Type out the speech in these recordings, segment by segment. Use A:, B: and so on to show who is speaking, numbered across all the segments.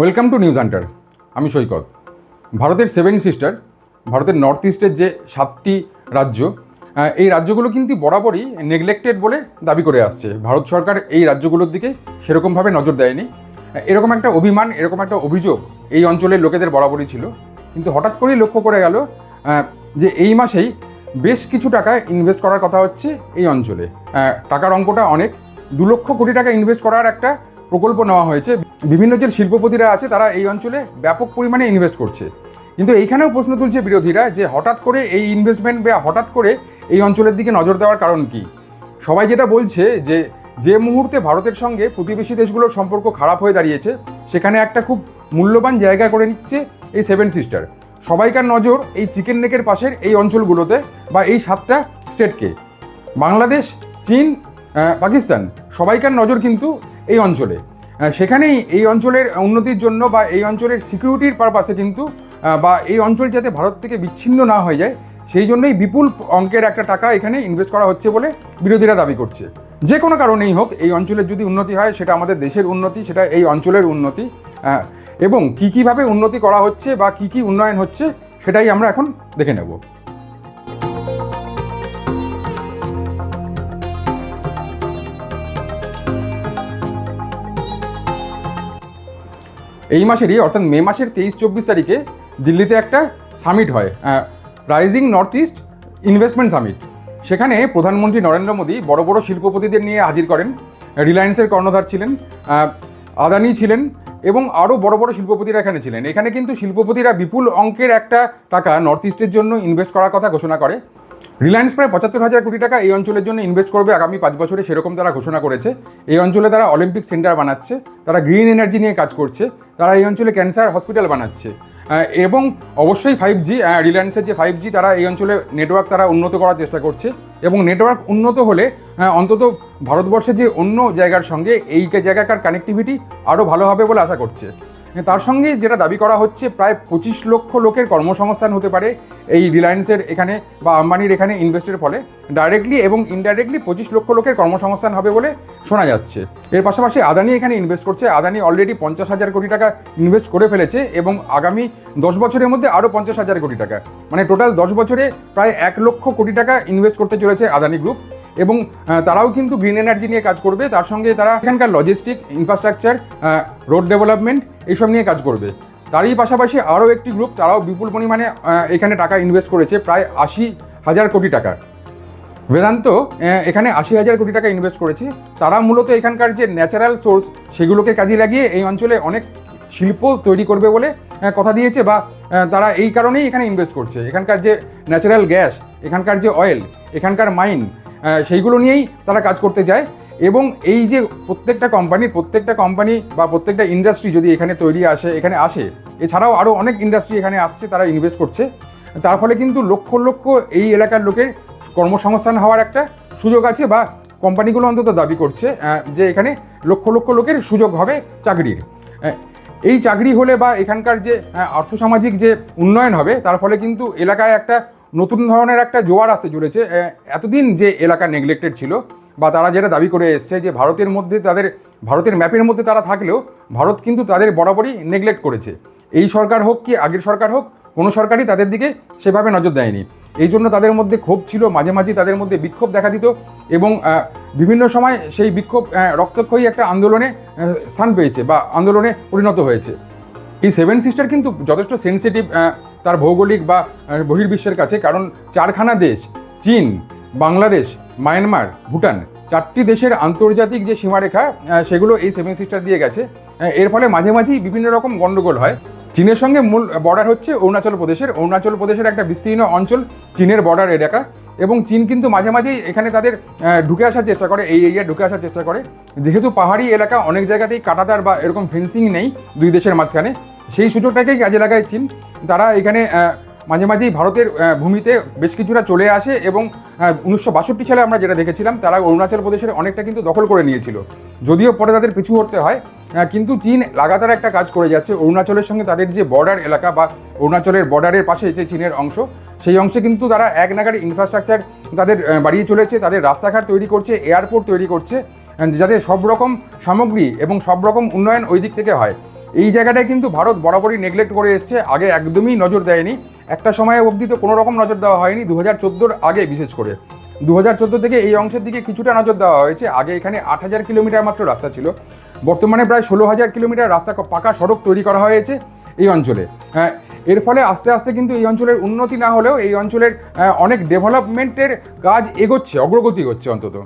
A: Welcome to news Hunter. আমি সৈকত। ভারতের seven sister, ভারতের নর্থ ইস্টের যে 7টি রাজ্য, এই রাজ্যগুলো কিন্তু বরাবরই নেগলেক্টেড বলে দাবি করে আসছে। ভারত সরকার এই রাজ্যগুলোর দিকে সেরকমভাবে নজর দেয়নি। এরকম একটা অভিমান, এরকম একটা অভিযোগ এই অঞ্চলের লোকেদের বরাবরই ছিল। কিন্তু হঠাৎ করেই লক্ষ্য করে গেল যে এই মাসেই বেশ কিছু টাকা ইনভেস্ট করার কথা হচ্ছে এই অঞ্চলে। টাকার অঙ্কটা অনেক, 2 লক্ষ কোটি টাকা ইনভেস্ট করার একটা প্রকল্প নেওয়া হয়েছে। বিভিন্ন যে শিল্পপতিরা আছে তারা এই অঞ্চলে ব্যাপক পরিমাণে ইনভেস্ট করছে। কিন্তু এইখানেও প্রশ্ন তুলছে বিরোধীরা যে হঠাৎ করে এই ইনভেস্টমেন্ট বা হঠাৎ করে এই অঞ্চলের দিকে নজর দেওয়ার কারণ কি। সবাই যেটা বলছে যে মুহূর্তে ভারতের সঙ্গে প্রতিবেশী দেশগুলোর সম্পর্ক খারাপ হয়ে দাঁড়িয়েছে, সেখানে একটা খুব মূল্যবান জায়গা করে নিচ্ছে এই সেভেন সিস্টার। সবাইকার নজর এই চিকেন নেকের পাশের এই অঞ্চলগুলোতে বা এই 7টা স্টেটকে। বাংলাদেশ, চীন, পাকিস্তান, সবাইকার নজর কিন্তু এই অঞ্চলে। সেখানেই এই অঞ্চলের উন্নতির জন্য বা এই অঞ্চলের সিকিউরিটির পারপাসে কিন্তু বা এই অঞ্চল যাতে ভারত থেকে বিচ্ছিন্ন না হয়ে যায়, সেই জন্যই বিপুল অঙ্কের একটা টাকা এখানে ইনভেস্ট করা হচ্ছে বলে বিরোধীরা দাবি করছে। যে কোনো কারণেই হোক, এই অঞ্চলের যদি উন্নতি হয়, সেটা আমাদের দেশের উন্নতি, সেটা এই অঞ্চলের উন্নতি। এবং কীভাবে উন্নতি করা হচ্ছে বা কী উন্নয়ন হচ্ছে, সেটাই আমরা এখন দেখে নেব। এই মাসেরই অর্থাৎ মে মাসের 23-24 তারিখে দিল্লিতে একটা সামিট হয়, rising north east investment summit. সেখানে প্রধানমন্ত্রী নরেন্দ্র মোদী বড় বড় শিল্পপতিদের নিয়ে হাজির করেন। রিলায়েন্সের কর্ণধার ছিলেন, আদানি ছিলেন এবং আরও বড় বড় শিল্পপতিরা এখানে ছিলেন। এখানে কিন্তু শিল্পপতিরা বিপুল অঙ্কের একটা টাকা নর্থ ইস্টের জন্য ইনভেস্ট করার কথা ঘোষণা করে। রিলায়েন্স প্রায় 75,000 কোটি টাকা এই অঞ্চলের জন্য ইনভেস্ট করবে আগামী 5 বছরে, সেরকম তারা ঘোষণা করেছে। এই অঞ্চলে তারা অলিম্পিক সেন্টার বানাচ্ছে, তারা গ্রিন এনার্জি নিয়ে কাজ করছে, তারা এই অঞ্চলে ক্যান্সার হসপিটাল বানাচ্ছে এবং অবশ্যই 5G, রিলায়েন্সের যে 5G, তারা এই অঞ্চলে নেটওয়ার্ক তারা উন্নত করার চেষ্টা করছে। এবং নেটওয়ার্ক উন্নত হলে অন্তত ভারতবর্ষের যে অন্য জায়গার সঙ্গে এই জায়গাকার কানেক্টিভিটি আরও ভালো হবে বলে আশা করছে। তার সঙ্গে যেটা দাবি করা হচ্ছে, প্রায় 25 লক্ষ লোকের কর্মসংস্থান হতে পারে এই রিলায়েন্সের এখানে বা আম্বানির এখানে ইনভেস্টের ফলে। ডাইরেক্টলি এবং ইনডাইরেক্টলি 25 লক্ষ লোকের কর্মসংস্থান হবে বলে শোনা যাচ্ছে। এর পাশাপাশি আদানি এখানে ইনভেস্ট করছে। আদানি অলরেডি 50,000 কোটি টাকা ইনভেস্ট করে ফেলেছে এবং আগামী 10 বছরের মধ্যে আরও 50,000 কোটি টাকা, মানে টোটাল 10 বছরে প্রায় 1 লক্ষ কোটি টাকা ইনভেস্ট করতে চলেছে আদানি গ্রুপ। এবং তারাও কিন্তু গ্রিন এনার্জি নিয়ে কাজ করবে। তার সঙ্গে তারা এখানকার লজিস্টিক, ইনফ্রাস্ট্রাকচার, রোড ডেভেলপমেন্ট এইসব নিয়ে কাজ করবে। তারই পাশাপাশি আরও একটি গ্রুপ, তারাও বিপুল পরিমাণে এখানে টাকা ইনভেস্ট করেছে, প্রায় 80,000 কোটি টাকা। বেদান্ত এখানে 80,000 কোটি টাকা ইনভেস্ট করেছে। তারা মূলত এখানকার যে ন্যাচারাল সোর্স, সেগুলোকে কাজে লাগিয়ে এই অঞ্চলে অনেক শিল্প তৈরি করবে বলে কথা দিয়েছে, বা তারা এই কারণেই এখানে ইনভেস্ট করছে। এখানকার যে ন্যাচারাল গ্যাস, এখানকার যে অয়েল, এখানকার মাইন, সেইগুলো নিয়েই তারা কাজ করতে যায়। এবং এই যে প্রত্যেকটা কোম্পানি বা প্রত্যেকটা ইন্ডাস্ট্রি যদি এখানে এখানে আসে, এছাড়াও আরও অনেক ইন্ডাস্ট্রি এখানে আসছে, তারা ইনভেস্ট করছে। তার ফলে কিন্তু লক্ষ লক্ষ এই এলাকার লোকের কর্মসংস্থান হওয়ার একটা সুযোগ আছে, বা কোম্পানিগুলো অন্তত দাবি করছে যে এখানে লক্ষ লক্ষ লোকের সুযোগ হবে চাকরির। এই চাকরি হলে বা এখানকার যে আর্থসামাজিক যে উন্নয়ন হবে, তার ফলে কিন্তু এলাকায় একটা নতুন ধরনের একটা জোয়ার আসতে চলেছে। এতদিন যে এলাকা নেগলেক্টেড ছিল, বা তারা যেটা দাবি করে এসছে যে ভারতের ম্যাপের মধ্যে তারা থাকলেও ভারত কিন্তু তাদের বরাবরই নেগলেক্ট করেছে। এই সরকার হোক কি আগের সরকার হোক, কোনো সরকারই তাদের দিকে সেভাবে নজর দেয়নি। এই জন্য তাদের মধ্যে ক্ষোভ ছিল, মাঝে মাঝে তাদের মধ্যে বিক্ষোভ দেখা দিত এবং বিভিন্ন সময় সেই বিক্ষোভ রক্তক্ষয়ী একটা আন্দোলনে স্থান পেয়েছে বা আন্দোলনে পরিণত হয়েছে। এই সেভেন সিস্টার কিন্তু যথেষ্ট সেন্সিটিভ তার ভৌগোলিক বা বহির্বিশ্বের কাছে, কারণ 4খানা দেশ, চীন, বাংলাদেশ, মায়ানমার, ভুটান, 4টি দেশের আন্তর্জাতিক যে সীমারেখা, সেগুলো এই সেভেন সিস্টার দিয়ে গেছে। এর ফলে মাঝে মাঝেই বিভিন্ন রকম গণ্ডগোল হয়। চীনের সঙ্গে মূল বর্ডার হচ্ছে অরুণাচল প্রদেশের একটা বিস্তীর্ণ অঞ্চল চীনের বর্ডার এলাকা। এবং চীন কিন্তু মাঝে মাঝেই এখানে তাদের ঢুকে আসার চেষ্টা করে, এই এরিয়া ঢুকে আসার চেষ্টা করে। যেহেতু পাহাড়ি এলাকা, অনেক জায়গাতেই কাঁটাতার বা এরকম ফেন্সিং নেই দুই দেশের মাঝখানে, সেই সুযোগটাকেই কাজে লাগায় চীন। তারা এখানে মাঝে মাঝেই ভারতের ভূমিতে বেশ কিছুটা চলে আসে এবং 1962 সালে আমরা যেটা দেখেছিলাম, তারা অরুণাচল প্রদেশের অনেকটা কিন্তু দখল করে নিয়েছিল। যদিও পরে তাদের পিছু হটতে হয়, কিন্তু চীন লাগাতার একটা কাজ করে যাচ্ছে। অরুণাচলের সঙ্গে তাদের যে বর্ডার এলাকা বা অরুণাচলের বর্ডারের পাশে যে চীনের অংশ, সেই অংশে কিন্তু তারা এক নাগাড়ে ইনফ্রাস্ট্রাকচার তাদের বাড়িয়ে চলেছে, তাদের রাস্তাঘাট তৈরি করছে, এয়ারপোর্ট তৈরি করছে, যাতে সব রকম সামগ্রী এবং সব রকম উন্নয়ন ওই দিক থেকে হয়। এই জায়গাটায় কিন্তু ভারত বরাবরই নেগলেক্ট করে এসছে, আগে একদমই নজর দেয়নি। একটা সময় অবধি তো কোনো রকম নজর দেওয়া হয়নি, 2014 আগে বিশেষ করে 2014 থেকে এই অংশের দিকে কিছুটা নজর দেওয়া হয়েছে। আগে এখানে 8,000 কিলোমিটার মাত্র রাস্তা ছিল, বর্তমানে প্রায় 16,000 কিলোমিটার রাস্তা, পাকা সড়ক তৈরি করা হয়েছে এই অঞ্চলে। এর ফলে আস্তে আস্তে কিন্তু এই অঞ্চলের উন্নতি না হলেও এই অঞ্চলের অনেক ডেভেলপমেন্টের কাজ এগোচ্ছে, অগ্রগতি হচ্ছে অন্তত।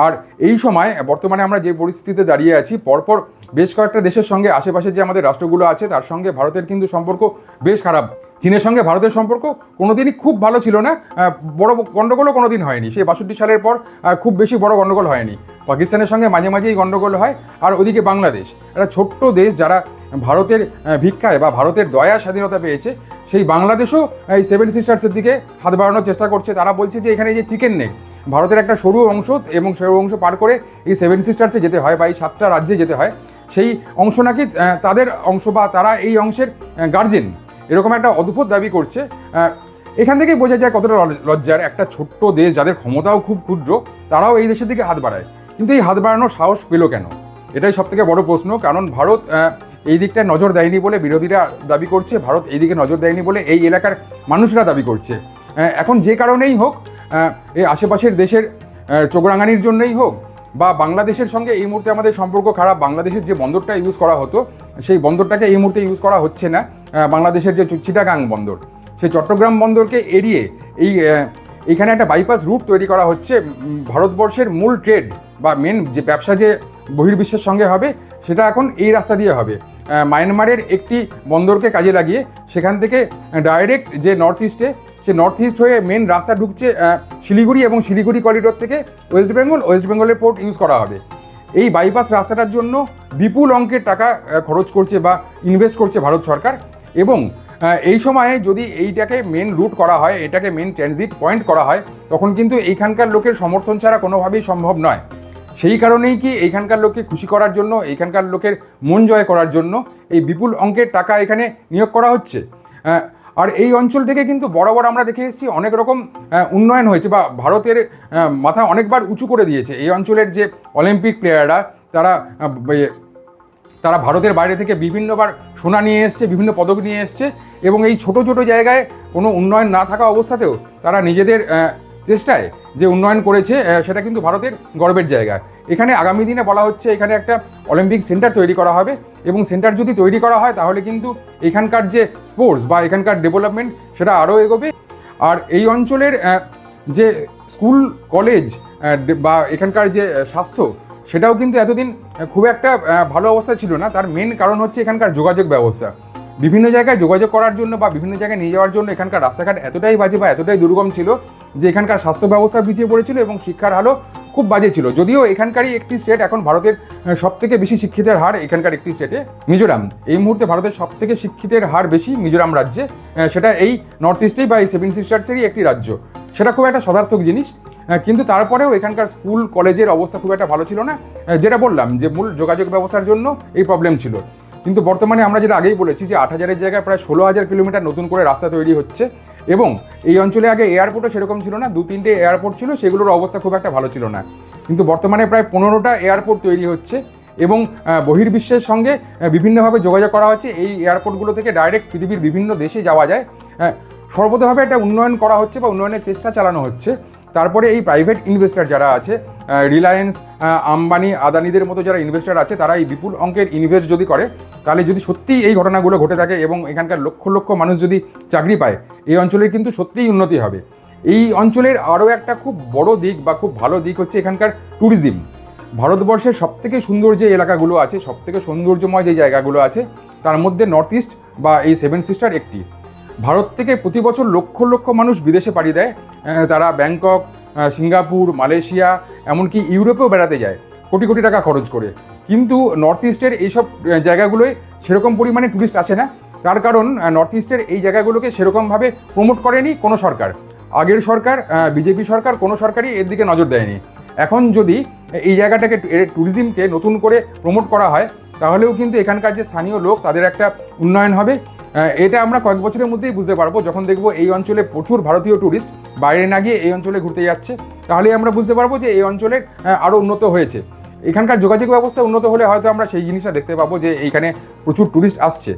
A: আর এই সময় বর্তমানে আমরা যে পরিস্থিতিতে দাঁড়িয়ে আছি, পরপর বেশ কয়েকটা দেশের সঙ্গে, আশেপাশে যে আমাদের রাষ্ট্রগুলো আছে তার সঙ্গে ভারতের কিন্তু সম্পর্ক বেশ খারাপ। চীনের সঙ্গে ভারতের সম্পর্ক কোনোদিনই খুব ভালো ছিল না, বড় গণ্ডগোলও কোনো দিন হয়নি। সেই 62 সালের পর খুব বেশি বড় গণ্ডগোল হয়নি। পাকিস্তানের সঙ্গে মাঝে মাঝেই গণ্ডগোল হয়। আর ওদিকে বাংলাদেশ, একটা ছোট্ট দেশ যারা ভারতের ভিক্ষায় বা ভারতের দয়া স্বাধীনতা পেয়েছে, সেই বাংলাদেশও এই 7 সিস্টার্সের দিকে হাত বাড়ানোর চেষ্টা করছে। তারা বলছে যে এখানে যে চিকেন নেক, ভারতের একটা সরু অংশ, এবং সরু অংশ পার করে এই 7 সিস্টার্সে যেতে হয় বা এই 7টা রাজ্যে যেতে হয়, সেই অংশ নাকি তাদের অংশ বা তারা এই অংশের গার্জেন, এরকম একটা অদ্ভুত দাবি করছে। এখান থেকেই বোঝা যায় কতটা লজ্জার একটা ছোট্ট দেশ, যাদের ক্ষমতাও খুব ক্ষুদ্র, তারাও এই দেশের দিকে হাত বাড়ায়। কিন্তু এই হাত বাড়ানোর সাহস পেল কেন? এটাই সবথেকে বড় প্রশ্ন। কারণ ভারত এই দিকটায় নজর দেয়নি বলে বিরোধীরা দাবি করছে, ভারত এই দিকে নজর দেয়নি বলে এই এলাকার মানুষরা দাবি করছে। এখন যে কারণেই হোক, এই আশেপাশের দেশের চোখরাঙানির জন্যই হোক, বা বাংলাদেশের সঙ্গে এই মুহূর্তে আমাদের সম্পর্ক খারাপ, বাংলাদেশের যে বন্দরটা ইউজ করা হতো সেই বন্দরটাকে এই মুহূর্তে ইউজ করা হচ্ছে না, বাংলাদেশের যে চিটাগাং বন্দর, সেই চট্টগ্রাম বন্দরকে এড়িয়ে এইখানে একটা বাইপাস রুট তৈরি করা হচ্ছে। ভারতবর্ষের মূল ট্রেড বা মেন যে ব্যবসা যে বহির্বিশ্বের সঙ্গে হবে, সেটা এখন এই রাস্তা দিয়ে হবে। মায়ানমারের একটি বন্দরকে কাজে লাগিয়ে সেখান থেকে ডাইরেক্ট যে নর্থ ইস্টে, সে নর্থ ইস্ট হয়ে মেন রাস্তা ঢুকছে শিলিগুড়ি, এবং শিলিগুড়ি করিডোর থেকে ওয়েস্ট বেঙ্গলের পোর্ট ইউজ করা হবে। এই বাইপাস রাস্তাটার জন্য বিপুল অঙ্কের টাকা খরচ করছে বা ইনভেস্ট করছে ভারত সরকার। এবং এই সময়ে যদি এইটাকে মেন রুট করা হয়, এটাকে মেন ট্রানজিট পয়েন্ট করা হয়, তখন কিন্তু এইখানকার লোকের সমর্থন ছাড়া কোনোভাবেই সম্ভব নয়। সেই কারণেই কি এইখানকার লোককে খুশি করার জন্য, এইখানকার লোকের মন জয় করার জন্য এই বিপুল অঙ্কের টাকা এখানে নিয়োগ করা হচ্ছে। আর এই অঞ্চল থেকে কিন্তু বরাবর আমরা দেখে এসেছি অনেক রকম উন্নয়ন হয়েছে, বা ভারতের মাথা অনেকবার উঁচু করে দিয়েছে এই অঞ্চলের যে অলিম্পিক প্লেয়াররা, তারা ভারতের বাইরে থেকে বিভিন্নবার সোনা নিয়ে এসছে, বিভিন্ন পদক নিয়ে এসছে। এবং এই ছোট ছোট জায়গায় কোনো উন্নয়ন না থাকা অবস্থাতেও তারা নিজেদের চেষ্টায় যে উন্নয়ন করেছে, সেটা কিন্তু ভারতের গর্বের জায়গা। এখানে আগামী দিনে বলা হচ্ছে এখানে একটা অলিম্পিক সেন্টার তৈরি করা হবে, এবং সেন্টার যদি তৈরি করা হয় তাহলে কিন্তু এখানকার যে স্পোর্টস বা এখানকার ডেভেলপমেন্ট সেটা আরও এগোবে। আর এই অঞ্চলের যে স্কুল কলেজ বা এখানকার যে স্বাস্থ্য, সেটাও কিন্তু এতদিন খুব একটা ভালো অবস্থা ছিল না। তার মেন কারণ হচ্ছে এখানকার যোগাযোগ ব্যবস্থা। বিভিন্ন জায়গায় যোগাযোগ করার জন্য বা বিভিন্ন জায়গায় নিয়ে যাওয়ার জন্য এখানকার রাস্তাঘাট এতটাই বাজে বা এতটাই দুর্গম ছিল যে এখানকার স্বাস্থ্য ব্যবস্থা পিছিয়ে পড়েছিল, এবং শিক্ষার হারও খুব বাজে ছিল। যদিও এখানকারই একটি স্টেট এখন ভারতের সবথেকে বেশি শিক্ষিতের হার, এখানকার একটি স্টেটে মিজোরাম। এই মুহূর্তে ভারতের সবথেকে শিক্ষিতের হার বেশি মিজোরাম রাজ্যে, সেটা এই নর্থ ইস্টেই বা এই 7 সিস্টার্সেরই একটি রাজ্য। সেটা খুব একটা সদার্থক জিনিস, কিন্তু তারপরেও এখানকার স্কুল কলেজের অবস্থা খুব একটা ভালো ছিল না। যেটা বললাম যে মূল যোগাযোগ ব্যবস্থার জন্য এই প্রবলেম ছিল। কিন্তু বর্তমানে আমরা যেটা আগেই বলেছি যে 8,000-এর জায়গায় প্রায় 16,000 কিলোমিটার নতুন করে রাস্তা তৈরি হচ্ছে। এবং এই অঞ্চলে আগে এয়ারপোর্টও সেরকম ছিল না, 2-3টে এয়ারপোর্ট ছিল, সেগুলোর অবস্থা খুব একটা ভালো ছিল না। কিন্তু বর্তমানে প্রায় 15টা এয়ারপোর্ট তৈরি হচ্ছে, এবং বহির্বিশ্বের সঙ্গে বিভিন্নভাবে যোগাযোগ করা হচ্ছে। এই এয়ারপোর্টগুলো থেকে ডাইরেক্ট পৃথিবীর বিভিন্ন দেশে যাওয়া যায়। সর্বতোভাবে একটা উন্নয়ন করা হচ্ছে বা উন্নয়নের চেষ্টা চালানো হচ্ছে। তারপরে এই প্রাইভেট ইনভেস্টার যারা আছে, রিলায়েন্স, আম্বানি, আদানিদের মতো যারা ইনভেস্টার আছে, তারা এই বিপুল অঙ্কের ইনভেস্ট যদি করে, তাহলে যদি সত্যিই এই ঘটনাগুলো ঘটে থাকে এবং এখানকার লক্ষ লক্ষ মানুষ যদি চাকরি পায়, এই অঞ্চলের কিন্তু সত্যিই উন্নতি হবে। এই অঞ্চলের আরও একটা খুব বড় দিক বা খুব ভালো দিক হচ্ছে এখানকার ট্যুরিজম। ভারতবর্ষের সবথেকে সুন্দর যে এলাকাগুলো আছে, সবথেকে সৌন্দর্যময় যে জায়গাগুলো আছে, তার মধ্যে নর্থ ইস্ট বা এই 7 সিস্টার একটি। ভারত থেকে প্রতি বছর লক্ষ লক্ষ মানুষ বিদেশে পাড়ি দেয়। তারা ব্যাংকক, সিঙ্গাপুর, মালয়েশিয়া, এমনকি ইউরোপেও বেড়াতে যায় কোটি কোটি টাকা খরচ করে। কিন্তু নর্থ ইস্টের এইসব জায়গাগুলোয় সেরকম পরিমাণে ট্যুরিস্ট আসে না। তার কারণ নর্থ ইস্টের এই জায়গাগুলোকে সেরকমভাবে প্রমোট করেনি কোনো সরকার। আগের সরকার, বিজেপি সরকার, কোনো সরকারই এর দিকে নজর দেয়নি। এখন যদি এই জায়গাটাকে, ট্যুরিজমকে নতুন করে প্রমোট করা হয়, তাহলেও কিন্তু এখানকার যে স্থানীয় লোক, তাদের একটা উন্নয়ন হবে। এটা আমরা কয়েক বছরের মধ্যেই বুঝতে পারবো, যখন দেখব এই অঞ্চলে প্রচুর ভারতীয় ট্যুরিস্ট বাইরে না গিয়ে এই অঞ্চলে ঘুরতে যাচ্ছে। তাহলেই আমরা বুঝতে পারবো যে এই অঞ্চলের আরও উন্নত হয়েছে। এখানকার যোগাযোগ ব্যবস্থা উন্নত হলে হয়তো আমরা সেই জিনিসটা দেখতে পাবো যে এইখানে প্রচুর ট্যুরিস্ট আসছে।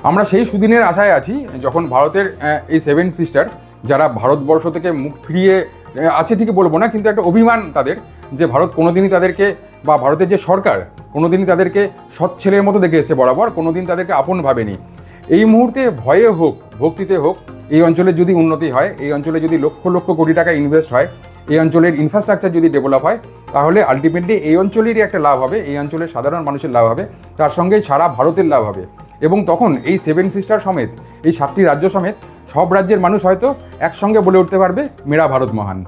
A: আমরা সেই সুদিনের আশায় আছি যখন ভারতের এই 7 সিস্টার, যারা ভারতবর্ষ থেকে মুখ ফিরিয়ে আছে ঠিকই বলবো না, কিন্তু একটা অভিমান তাদের যে ভারত কোনোদিনই তাদেরকে, বা ভারতের যে সরকার কোনোদিনই তাদেরকে সৎ ছেলের মতো দেখে এসেছে বরাবর, কোনোদিন তাদেরকে আপন ভাবেনি। এই মুহূর্তে ভয়ে হোক ভক্তিতে হোক এই অঞ্চলের যদি উন্নতি হয়, এই অঞ্চলে যদি লক্ষ লক্ষ কোটি টাকা ইনভেস্ট হয়, এই অঞ্চলের ইনফ্রাস্ট্রাকচার যদি ডেভেলপ হয়, তাহলে আলটিমেটলি এই অঞ্চলেরই একটা লাভ হবে, এই অঞ্চলের সাধারণ মানুষের লাভ হবে, তার সঙ্গে সারা ভারতের লাভ হবে। এবং তখন এই 7 সিস্টার সমেত, এই 7টি রাজ্য সমেত সব রাজ্যের মানুষ হয়তো একসঙ্গে বলে উঠতে পারবে, মেরা ভারত মহান।